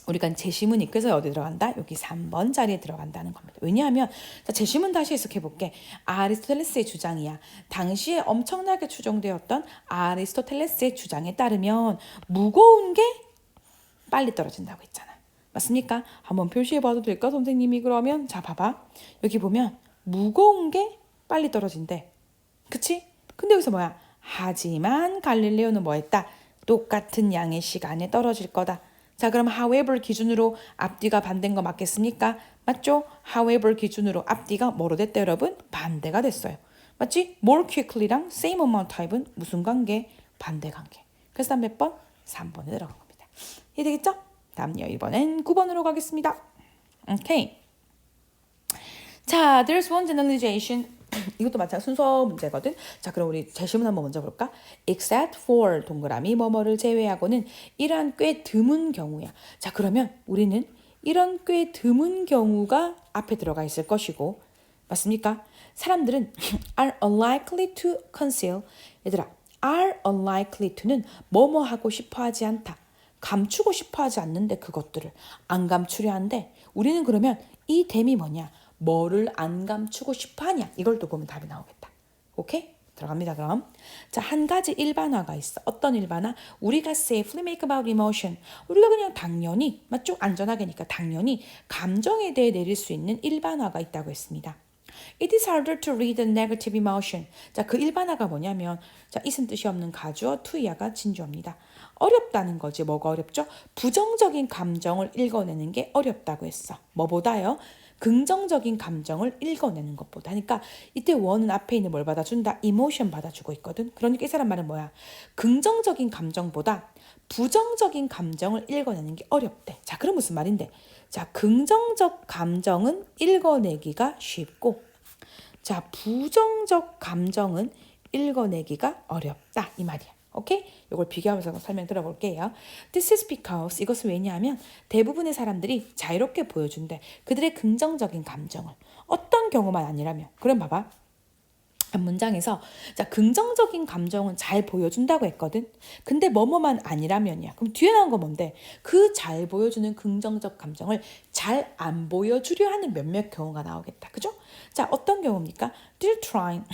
우리가 제시문이 그래서 어디 들어간다? 여기 3번 자리에 들어간다는 겁니다. 왜냐하면 자, 제시문 다시 해석해 볼게. 아리스토텔레스의 주장이야. 당시에 엄청나게 추정되었던 아리스토텔레스의 주장에 따르면 무거운 게 빨리 떨어진다고 했잖아. 맞습니까? 한번 표시해 봐도 될까? 선생님이 그러면 자 봐봐. 여기 보면 무거운 게 빨리 떨어진대. 그치? 근데 여기서 뭐야? 하지만 갈릴레오는 뭐 했다? 똑같은 양의 시간에 떨어질 거다. 자 그럼 however 기준으로 앞뒤가 반대인 거 맞겠습니까? 맞죠? however 기준으로 앞뒤가 뭐로 됐다 여러분? 반대가 됐어요. 맞지? more quickly랑 same amount time은 무슨 관계? 반대 관계. 그래서 몇 번? 3번에 들어간 겁니다. 이해되겠죠? 다음요. 이번엔 9번으로 가겠습니다. 오케이. 자, there's one generalization. 이것도 마찬가지 순서 문제거든. 자, 그럼 우리 제시문 한번 먼저 볼까? Except for 동그라미 뭐뭐를 제외하고는 이러한 꽤 드문 경우야. 자, 그러면 우리는 이런 꽤 드문 경우가 앞에 들어가 있을 것이고, 맞습니까? 사람들은 are unlikely to conceal. 얘들아, are unlikely to는 뭐뭐 하고 싶어 하지 않다. 감추고 싶어 하지 않는데 그것들을 안 감추려 한데 우리는 그러면 이 댐이 뭐냐? 뭐를 안 감추고 싶어 하냐? 이걸 또 보면 답이 나오겠다. 오케이? 들어갑니다. 그럼 자, 한 가지 일반화가 있어. 어떤 일반화? 우리가 safely make about emotion. 우리가 그냥 당연히 맞죠? 안전하게니까 당연히 감정에 대해 내릴 수 있는 일반화가 있다고 했습니다. It is harder to read a negative emotion. 자, 그 일반화가 뭐냐면 자, 있은 뜻이 없는 가주어 투이야가 진주어입니다. 어렵다는 거지. 뭐가 어렵죠? 부정적인 감정을 읽어내는 게 어렵다고 했어. 뭐보다요? 긍정적인 감정을 읽어내는 것보다. 그러니까 이때 원은 앞에 있는 뭘 받아준다? 이모션 받아주고 있거든. 그러니까 이 사람 말은 뭐야? 긍정적인 감정보다 부정적인 감정을 읽어내는 게 어렵대. 자, 그럼 무슨 말인데? 자, 긍정적 감정은 읽어내기가 쉽고 자, 부정적 감정은 읽어내기가 어렵다. 이 말이야. 오케이? 이걸 비교하면서 설명 들어볼게요. This is because 이것은 왜냐하면 대부분의 사람들이 자유롭게 보여준대. 그들의 긍정적인 감정을. 어떤 경우만 아니라면. 그럼 봐봐. 한 문장에서 자 긍정적인 감정은 잘 보여준다고 했거든. 근데 뭐뭐만 아니라면이야. 그럼 뒤에 나온 거 뭔데? 그 잘 보여주는 긍정적 감정을 잘 안 보여주려 하는 몇몇 경우가 나오겠다. 그죠? 자 어떤 경우입니까? They're trying.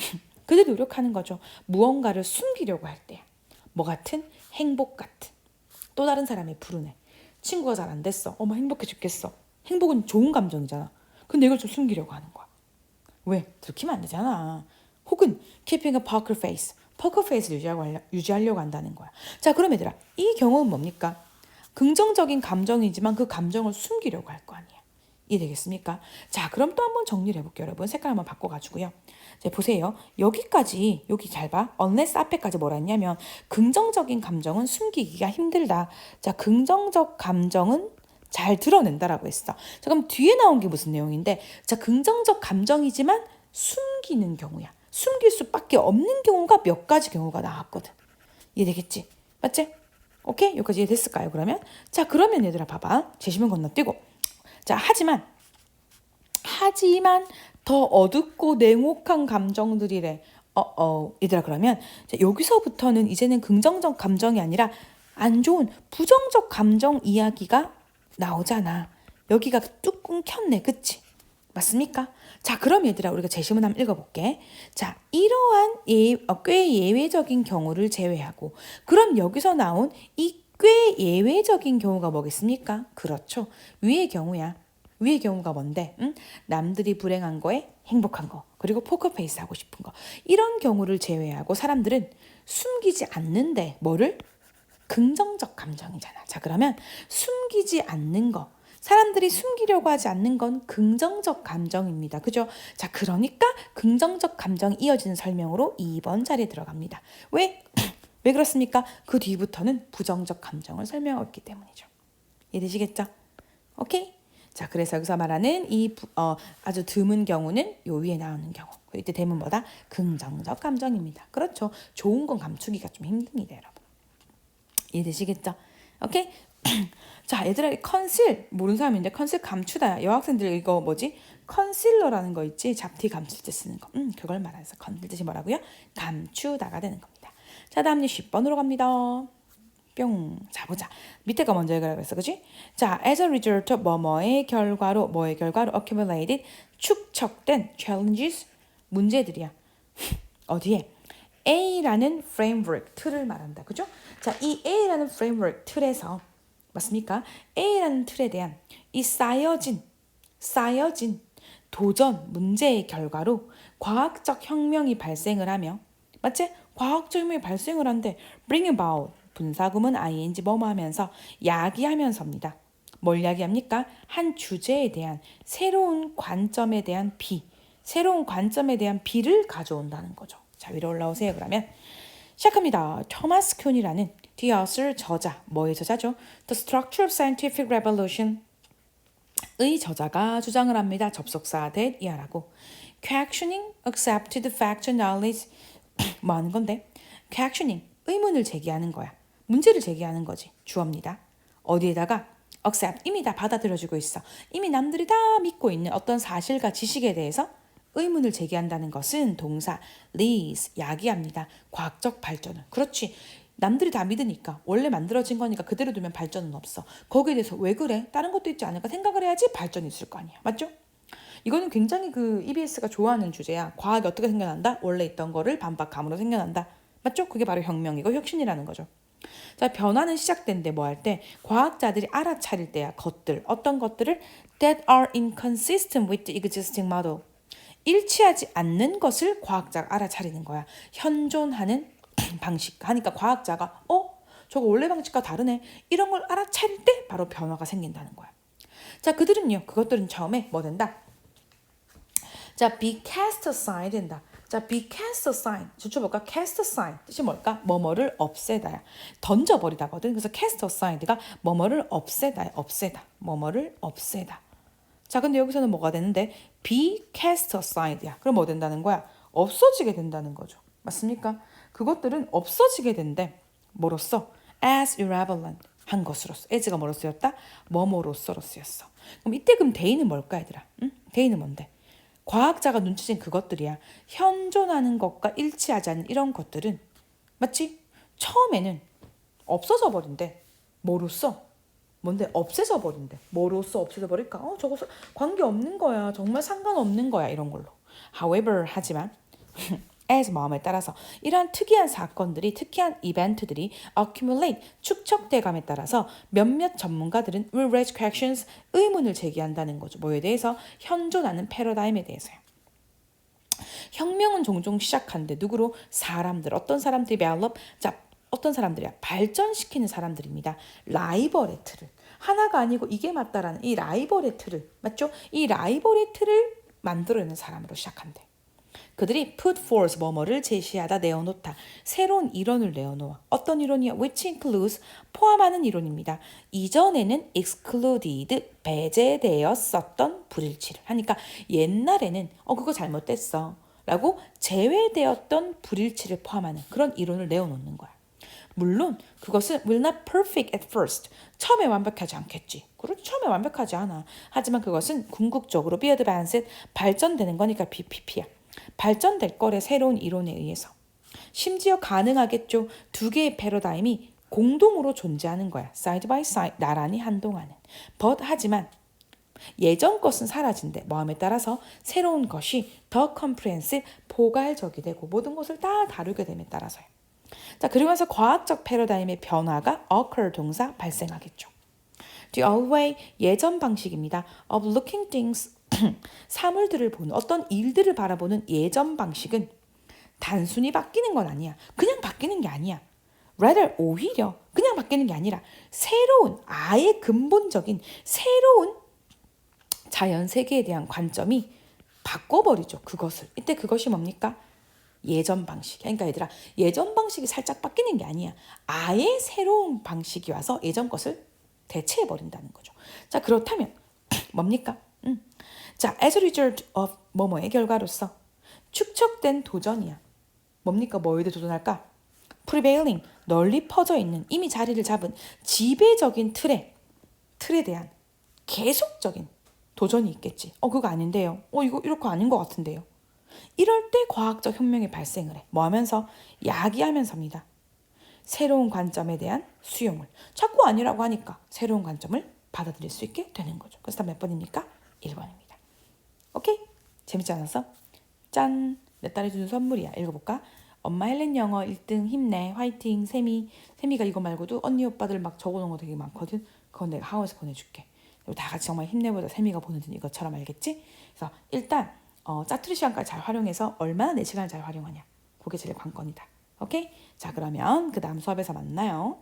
그들 노력하는 거죠. 무언가를 숨기려고 할 때야. 뭐 같은? 행복 같은. 또 다른 사람의 불운해. 친구가 잘 안 됐어. 어머 행복해 죽겠어. 행복은 좋은 감정이잖아. 근데 이걸 좀 숨기려고 하는 거야. 왜? 들키면 안 되잖아. 혹은 keeping a poker face. poker face를 유지하려고 한다는 거야. 자, 그럼 얘들아, 이 경우는 뭡니까? 긍정적인 감정이지만 그 감정을 숨기려고 할 거 아니야. 이해되겠습니까? 자, 그럼 또 한번 정리를 해볼게요, 여러분. 색깔 한번 바꿔가지고요. 자, 보세요. 여기까지, 여기 잘 봐. unless 앞에까지 뭐라 했냐면 긍정적인 감정은 숨기기가 힘들다. 자, 긍정적 감정은 잘 드러낸다라고 했어. 자, 그럼 뒤에 나온 게 무슨 내용인데? 자, 긍정적 감정이지만 숨기는 경우야. 숨길 수밖에 없는 경우가 몇 가지 경우가 나왔거든. 이해되겠지? 맞지? 오케이? 여기까지 이해됐을까요? 그러면? 자, 그러면 얘들아 봐봐. 제시문 건너뛰고. 자, 하지만 더 어둡고 냉혹한 감정들이래. 얘들아 그러면 자, 여기서부터는 이제는 긍정적 감정이 아니라 안 좋은 부정적 감정 이야기가 나오잖아. 여기가 뚝 끊겼네. 그치? 맞습니까? 자, 그럼 얘들아 우리가 제시문 한번 읽어볼게. 자, 이러한 꽤 예외적인 경우를 제외하고 그럼 여기서 나온 이 꽤 예외적인 경우가 뭐겠습니까? 그렇죠. 위의 경우야. 위의 경우가 뭔데? 응? 남들이 불행한 거에 행복한 거 그리고 포커페이스 하고 싶은 거 이런 경우를 제외하고 사람들은 숨기지 않는데 뭐를? 긍정적 감정이잖아. 자, 그러면 숨기지 않는 거 사람들이 숨기려고 하지 않는 건 긍정적 감정입니다. 그죠? 자, 그러니까 긍정적 감정이 이어지는 설명으로 2번 자리에 들어갑니다. 왜? 왜 그렇습니까? 그 뒤부터는 부정적 감정을 설명하고 있기 때문이죠. 이해되시겠죠? 오케이? 자, 그래서 여기서 말하는 이 아주 드문 경우는 요 위에 나오는 경우. 이때 대문 뭐다? 긍정적 감정입니다. 그렇죠. 좋은 건 감추기가 좀 힘듭니다, 여러분. 이해되시겠죠? 오케이? 자, 얘들아 컨실 모르는 사람인데 컨실 감추다. 여학생들 이거 뭐지? 컨실러라는 거 있지? 잡티 감출 때 쓰는 거. 그걸 말해서 컨실 뜻이 뭐라고요? 감추다가 되는 겁니다. 자, 다음 10번으로 갑니다. 뿅. 자, 보자. 밑에 거 먼저 해결하고 있어. 그치? 자, as a result of 뭐뭐의 결과로, 뭐의 결과로 accumulated, 축적된 challenges, 문제들이야. 어디에? A라는 framework, 틀을 말한다. 그죠? 자, 이 A라는 framework, 틀에서, 맞습니까? A라는 틀에 대한 이 쌓여진 도전, 문제의 결과로 과학적 혁명이 발생을 하며, 맞지? 과학적 혁명이 발생을 한데, bring about, 분사구문 ing 뭐뭐 하면서, 야기하면서입니다. 뭘 야기합니까? 한 주제에 대한 새로운 관점에 대한 새로운 관점에 대한 비를 가져온다는 거죠. 자, 위로 올라오세요. 그러면 시작합니다. 토마스 쿤이라는 The author, 저자, 뭐의 저자죠? The Structure of Scientific Revolution 의 저자가 주장을 합니다. 접속사 that 이하라고. questioning accepted fact and knowledge 뭐 하는 건데? questioning 의문을 제기하는 거야. 문제를 제기하는 거지. 주어입니다. 어디에다가 accept 이미 다 받아들여지고 있어. 이미 남들이 다 믿고 있는 어떤 사실과 지식에 대해서 의문을 제기한다는 것은 동사 leads 야기합니다. 과학적 발전을. 그렇지. 남들이 다 믿으니까 원래 만들어진 거니까 그대로 두면 발전은 없어. 거기에 대해서 왜 그래? 다른 것도 있지 않을까 생각을 해야지 발전이 있을 거 아니야. 맞죠? 이거는 굉장히 그 EBS가 좋아하는 주제야. 과학이 어떻게 생겨난다? 원래 있던 거를 반박감으로 생겨난다. 맞죠? 그게 바로 혁명이고 혁신이라는 거죠. 자, 변화는 시작된데 뭐 할 때? 과학자들이 알아차릴 때야. 것들. 어떤 것들을 that are inconsistent with the existing model. 일치하지 않는 것을 과학자가 알아차리는 거야. 현존하는 방식 하니까 과학자가 저거 원래 방식과 다르네 이런 걸 알아차릴 때 바로 변화가 생긴다는 거야. 자, 그것들은 처음에 뭐 된다? 자, be cast aside 된다. 자, be cast aside. 줄쳐볼까? cast aside 뜻이 뭘까? 뭐뭐를 없애다야. 던져버리다거든. 그래서 cast aside가 뭐뭐를 없애다. 뭐뭐를 없애다. 자, 근데 여기서는 뭐가 되는데? be cast aside야. 그럼 뭐 된다는 거야? 없어지게 된다는 거죠. 맞습니까? 그것들은 없어지게 된대. 뭐로써? as irrelevant 한 것으로서. as가 뭐로 쓰였다? 뭐뭐로서로 쓰였어. 그럼 이때 그럼 대의는 뭘까 얘들아? 응? 대의는 뭔데? 과학자가 눈치챈 그것들이야. 현존하는 것과 일치하지 않는 이런 것들은 맞지? 처음에는 없어져 버린대. 뭐로써? 뭔데? 없애져 버린대. 뭐로써 없애져 버릴까? 저거 관계없는 거야. 정말 상관없는 거야. 이런 걸로. However, 하지만 as 마음에 따라서 이러한 특이한 사건들이 특이한 이벤트들이 accumulate 축적돼감에 따라서 몇몇 전문가들은 will raise questions 의문을 제기한다는 거죠. 뭐에 대해서? 현존하는 패러다임에 대해서요. 혁명은 종종 시작하는데 누구로? 사람들. 어떤 사람들이 develop? 자, 어떤 사람들이야? 발전시키는 사람들입니다. 라이벌의 틀을. 하나가 아니고 이게 맞다라는 이 라이벌의 틀을. 맞죠? 이 라이벌의 틀을 만들어내는 사람으로 시작한대. 그들이 put forth 뭐뭐를 제시하다 내어놓다. 새로운 이론을 내어놓아. 어떤 이론이야? which includes 포함하는 이론입니다. 이전에는 excluded 배제되었었던 불일치를 하니까 옛날에는 그거 잘못됐어 라고 제외되었던 불일치를 포함하는 그런 이론을 내어놓는 거야. 물론 그것은 will not perfect at first. 처음에 완벽하지 않겠지. 그렇지, 처음에 완벽하지 않아. 하지만 그것은 궁극적으로 be advanced 발전되는 거니까 BPP야. 발전될 거래 새로운 이론에 의해서. 심지어 가능하겠죠. 두 개의 패러다임이 공동으로 존재하는 거야. side by side 나란히 한동안은. but 하지만 예전 것은 사라진대. 마음에 따라서 새로운 것이 더 comprehensive 포괄적이 되고 모든 것을 다 다루게 됨에 따라서요. 자, 그러면서 과학적 패러다임의 변화가 occur 동사 발생하겠죠. The old way 예전 방식입니다. of looking things 사물들을 보는 어떤 일들을 바라보는 예전 방식은 단순히 바뀌는 건 아니야. 그냥 바뀌는 게 아니야. rather 오히려 그냥 바뀌는 게 아니라 새로운 아예 근본적인 새로운 자연 세계에 대한 관점이 바꿔버리죠. 그것을. 이때 그것이 뭡니까? 예전 방식. 그러니까 얘들아 예전 방식이 살짝 바뀌는 게 아니야. 아예 새로운 방식이 와서 예전 것을 대체해버린다는 거죠. 자, 그렇다면 뭡니까? 자, as a result of 뭐뭐의 결과로서 축적된 도전이야. 뭡니까? 뭐에 대해 도전할까? prevailing, 널리 퍼져 있는 이미 자리를 잡은 지배적인 틀에 대한 계속적인 도전이 있겠지. 그거 아닌데요. 이거 이렇게 아닌 것 같은데요. 이럴 때 과학적 혁명이 발생을 해. 뭐 하면서? 야기하면서입니다. 새로운 관점에 대한 수용을. 자꾸 아니라고 하니까 새로운 관점을 받아들일 수 있게 되는 거죠. 그래서 몇 번입니까? 1번입니다. 오케이? 재밌지 않았어? 짠! 내 딸이 준 선물이야. 읽어볼까? 엄마 헬렌 영어 1등 힘내. 화이팅. 세미가 이거 말고도 언니 오빠들 막 적어놓은 거 되게 많거든. 그건 내가 하워서 보내줄게. 그리고 다 같이 정말 힘내보자. 세미가 보내준 이것처럼 알겠지? 그래서 일단 짜투리 시간까지 잘 활용해서 얼마나 내 시간을 잘 활용하냐. 그게 제일 관건이다. 오케이? 자, 그러면 그 다음 수업에서 만나요.